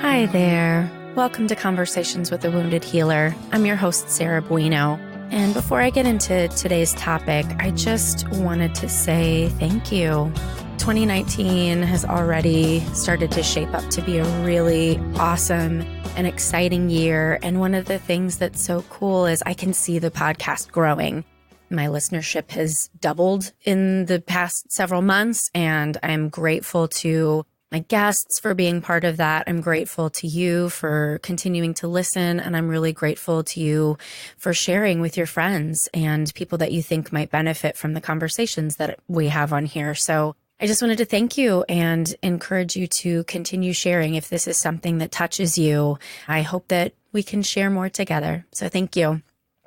Hi there. Welcome to Conversations with a Wounded Healer. I'm your host, Sarah Bueno. And before I get into today's topic, I just wanted to say thank you. 2019 has already started to shape up to be a really awesome and exciting year. And one of the things that's so cool is I can see the podcast growing. My listenership has doubled in the past several months, and I'm grateful to my guests for being part of that. I'm grateful to you for continuing to listen, and I'm really grateful to you for sharing with your friends and people that you think might benefit from the conversations that we have on here. So I just wanted to thank you and encourage you to continue sharing if this is something that touches you. I hope that we can share more together. So thank you.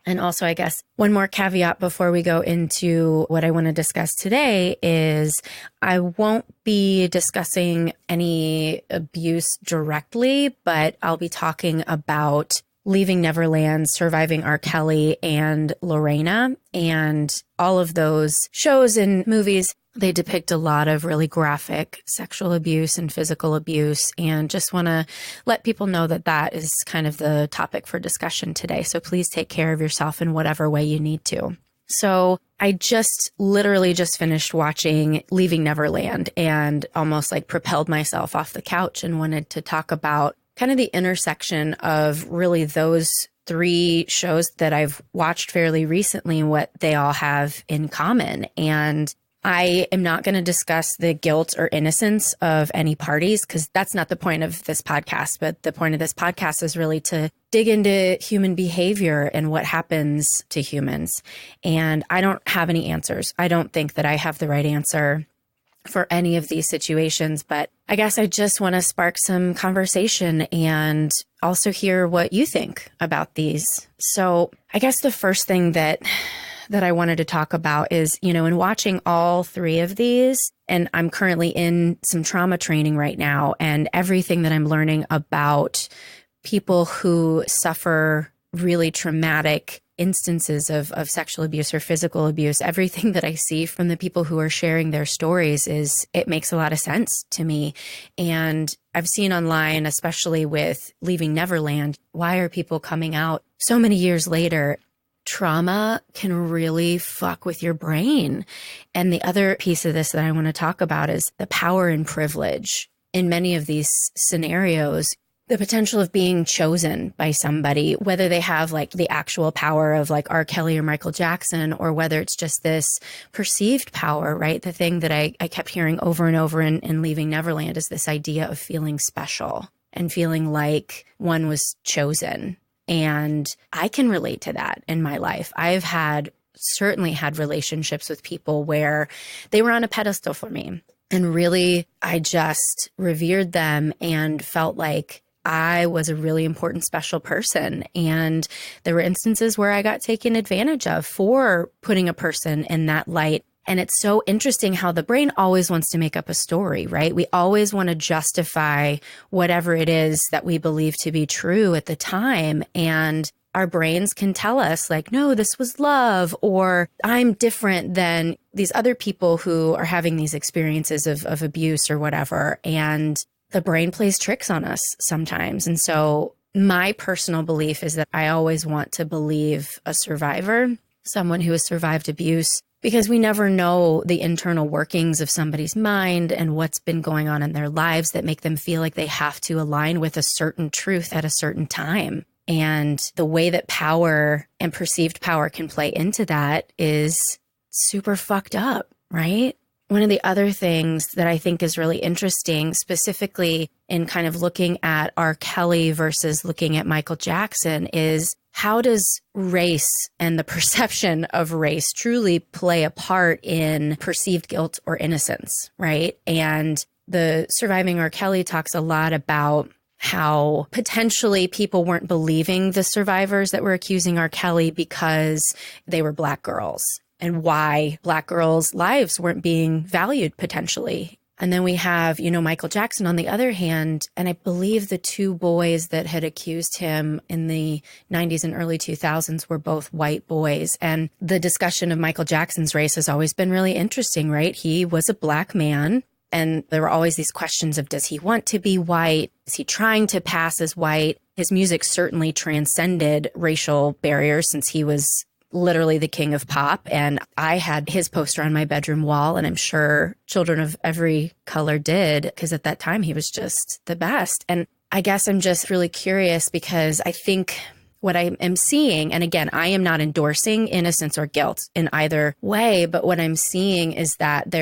And also, I guess one more caveat before we go into what I want to discuss today is I won't be discussing any abuse directly, but I'll be talking about Leaving Neverland, Surviving R. Kelly, and Lorena. And all of those shows and movies, they depict a lot of really graphic sexual abuse and physical abuse, and just want to let people know that that is kind of the topic for discussion today. So please take care of yourself in whatever way you need to. So I literally just finished watching Leaving Neverland and almost like propelled myself off the couch and wanted to talk about kind of the intersection of really those three shows that I've watched fairly recently and what they all have in common. And I am not going to discuss the guilt or innocence of any parties because that's not the point of this podcast. But the point of this podcast is really to dig into human behavior and what happens to humans. And I don't have any answers. I don't think that I have the right answer for any of these situations, but I guess I just want to spark some conversation and also hear what you think about these. So I guess the first thing that I wanted to talk about is, in watching all three of these, and I'm currently in some trauma training right now, and everything that I'm learning about people who suffer really traumatic instances of sexual abuse or physical abuse, everything that I see from the people who are sharing their stories it makes a lot of sense to me. And I've seen online, especially with Leaving Neverland, why are people coming out so many years later? Trauma can really fuck with your brain. And the other piece of this that I want to talk about is the power and privilege. In many of these scenarios, the potential of being chosen by somebody, whether they have like the actual power of like R. Kelly or Michael Jackson, or whether it's just this perceived power, right? The thing that I kept hearing over and over in Leaving Neverland is this idea of feeling special and feeling like one was chosen. And I can relate to that in my life. I've certainly had relationships with people where they were on a pedestal for me. And really, I just revered them and felt like I was a really important, special person. And there were instances where I got taken advantage of for putting a person in that light. And it's so interesting how the brain always wants to make up a story, right? We always want to justify whatever it is that we believe to be true at the time. And our brains can tell us like, no, this was love, or I'm different than these other people who are having these experiences of abuse or whatever. And the brain plays tricks on us sometimes. And so my personal belief is that I always want to believe a survivor, someone who has survived abuse, because we never know the internal workings of somebody's mind and what's been going on in their lives that make them feel like they have to align with a certain truth at a certain time. And the way that power and perceived power can play into that is super fucked up, right? One of the other things that I think is really interesting, specifically in kind of looking at R. Kelly versus looking at Michael Jackson, is how does race and the perception of race truly play a part in perceived guilt or innocence, right? And the Surviving R. Kelly talks a lot about how potentially people weren't believing the survivors that were accusing R. Kelly because they were Black girls, and why Black girls' lives weren't being valued potentially. And then we have, Michael Jackson on the other hand, and I believe the two boys that had accused him in the 90s and early 2000s were both white boys. And the discussion of Michael Jackson's race has always been really interesting, right? He was a Black man And there were always these questions of, does he want to be white? Is he trying to pass as white? His music certainly transcended racial barriers since he was literally the king of pop. And I had his poster on my bedroom wall, and I'm sure children of every color did, because at that time he was just the best. And I guess I'm just really curious because I think what I am seeing, and again, I am not endorsing innocence or guilt in either way, but what I'm seeing is that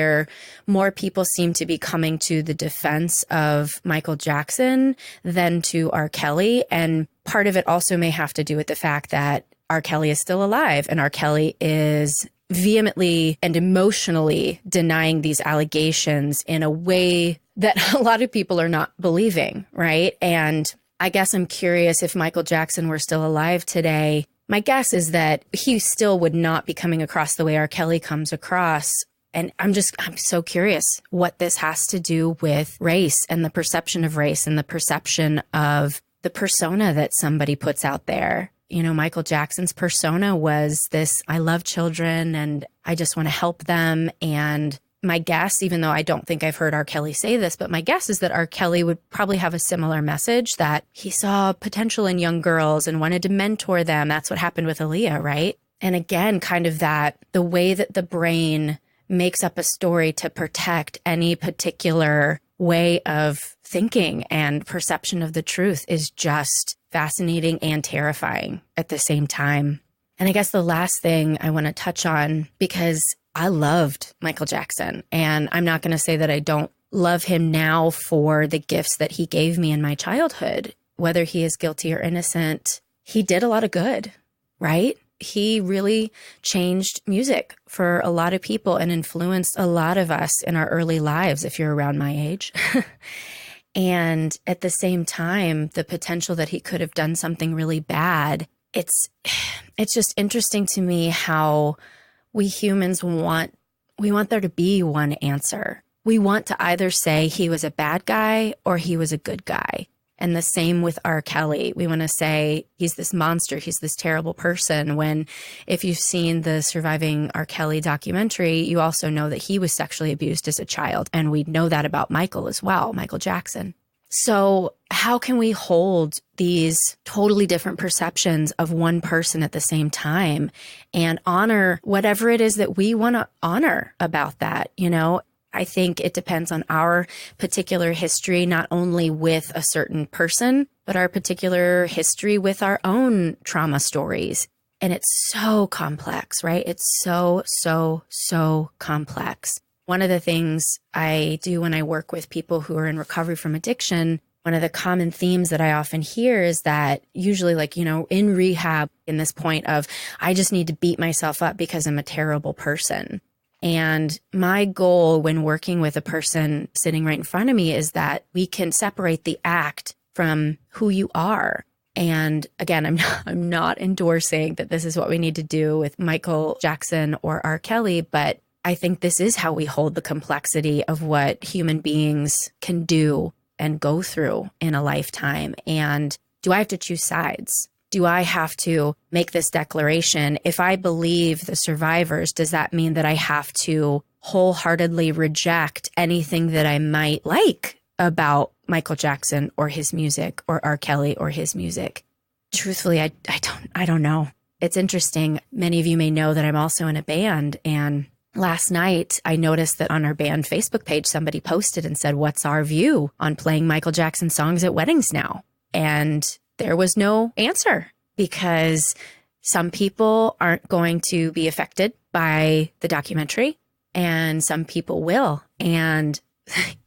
more people seem to be coming to the defense of Michael Jackson than to R. Kelly. And part of it also may have to do with the fact that R. Kelly is still alive, and R. Kelly is vehemently and emotionally denying these allegations in a way that a lot of people are not believing, right? And I guess I'm curious, if Michael Jackson were still alive today, my guess is that he still would not be coming across the way R. Kelly comes across. And I'm so curious what this has to do with race and the perception of race and the perception of the persona that somebody puts out there. You know, Michael Jackson's persona was this, I love children and I just want to help them. And my guess, even though I don't think I've heard R. Kelly say this, but my guess is that R. Kelly would probably have a similar message, that he saw potential in young girls and wanted to mentor them. That's what happened with Aaliyah, right? And again, kind of that, the way that the brain makes up a story to protect any particular way of thinking and perception of the truth is just fascinating and terrifying at the same time. And I guess the last thing I want to touch on, because I loved Michael Jackson, and I'm not going to say that I don't love him now for the gifts that he gave me in my childhood. Whether he is guilty or innocent, he did a lot of good, right? He really changed music for a lot of people and influenced a lot of us in our early lives, if you're around my age. And at the same time, the potential that he could have done something really bad, it's just interesting to me how we humans want there to be one answer. We want to either say he was a bad guy or he was a good guy. And the same with R. Kelly. We want to say he's this monster, he's this terrible person, when if you've seen the Surviving R. Kelly documentary, you also know that he was sexually abused as a child. And we know that about Michael as well, Michael Jackson. So how can we hold these totally different perceptions of one person at the same time and honor whatever it is that we want to honor about that? You know, I think it depends on our particular history, not only with a certain person, but our particular history with our own trauma stories. And it's so complex, right? It's so, so, so complex. One of the things I do when I work with people who are in recovery from addiction, one of the common themes that I often hear is that usually, like, you know, in rehab, in this point of, I just need to beat myself up because I'm a terrible person. And my goal when working with a person sitting right in front of me is that we can separate the act from who you are. And again, I'm not endorsing that this is what we need to do with Michael Jackson or R. Kelly, but I think this is how we hold the complexity of what human beings can do and go through in a lifetime. And do I have to choose sides? Do I have to make this declaration? If I believe the survivors, does that mean that I have to wholeheartedly reject anything that I might like about Michael Jackson or his music, or R. Kelly or his music? Truthfully, I don't know. It's interesting. Many of you may know that I'm also in a band, and last night, I noticed that on our band Facebook page, somebody posted and said, what's our view on playing Michael Jackson songs at weddings now? And there was no answer, because some people aren't going to be affected by the documentary and some people will. And,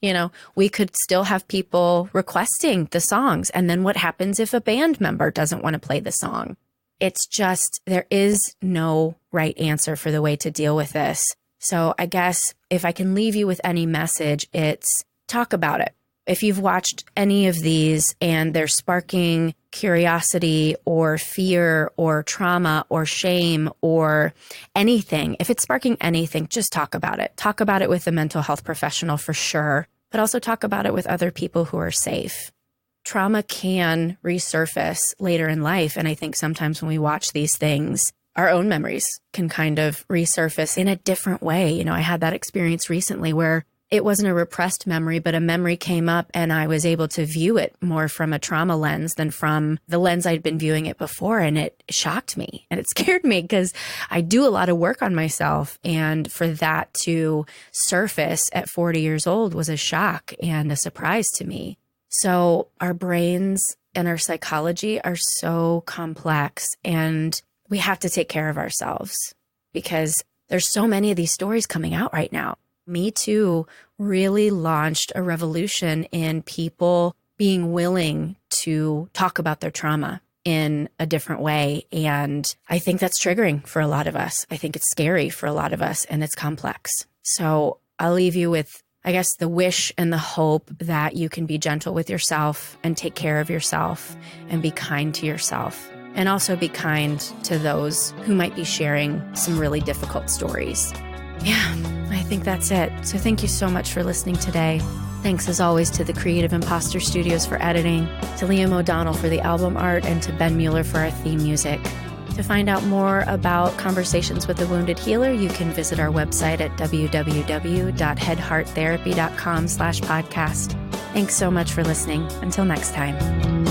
you know, we could still have people requesting the songs. And then what happens if a band member doesn't want to play the song? It's just, there is no right answer for the way to deal with this. So I guess if I can leave you with any message, it's talk about it. If you've watched any of these and they're sparking curiosity or fear or trauma or shame or anything, if it's sparking anything, just talk about it. Talk about it with a mental health professional for sure, but also talk about it with other people who are safe. Trauma can resurface later in life. And I think sometimes when we watch these things, our own memories can kind of resurface in a different way. You know, I had that experience recently where it wasn't a repressed memory, but a memory came up and I was able to view it more from a trauma lens than from the lens I'd been viewing it before. And it shocked me and it scared me because I do a lot of work on myself. And for that to surface at 40 years old was a shock and a surprise to me. So our brains and our psychology are so complex, and we have to take care of ourselves because there's so many of these stories coming out right now. Me Too really launched a revolution in people being willing to talk about their trauma in a different way. And I think that's triggering for a lot of us. I think it's scary for a lot of us, and it's complex. So I'll leave you with, I guess, the wish and the hope that you can be gentle with yourself and take care of yourself and be kind to yourself. And also be kind to those who might be sharing some really difficult stories. Yeah, I think that's it. So thank you so much for listening today. Thanks as always to the Creative Imposter Studios for editing, to Liam O'Donnell for the album art, and to Ben Mueller for our theme music. To find out more about Conversations with a Wounded Healer, you can visit our website at www.headhearttherapy.com/podcast. Thanks so much for listening. Until next time.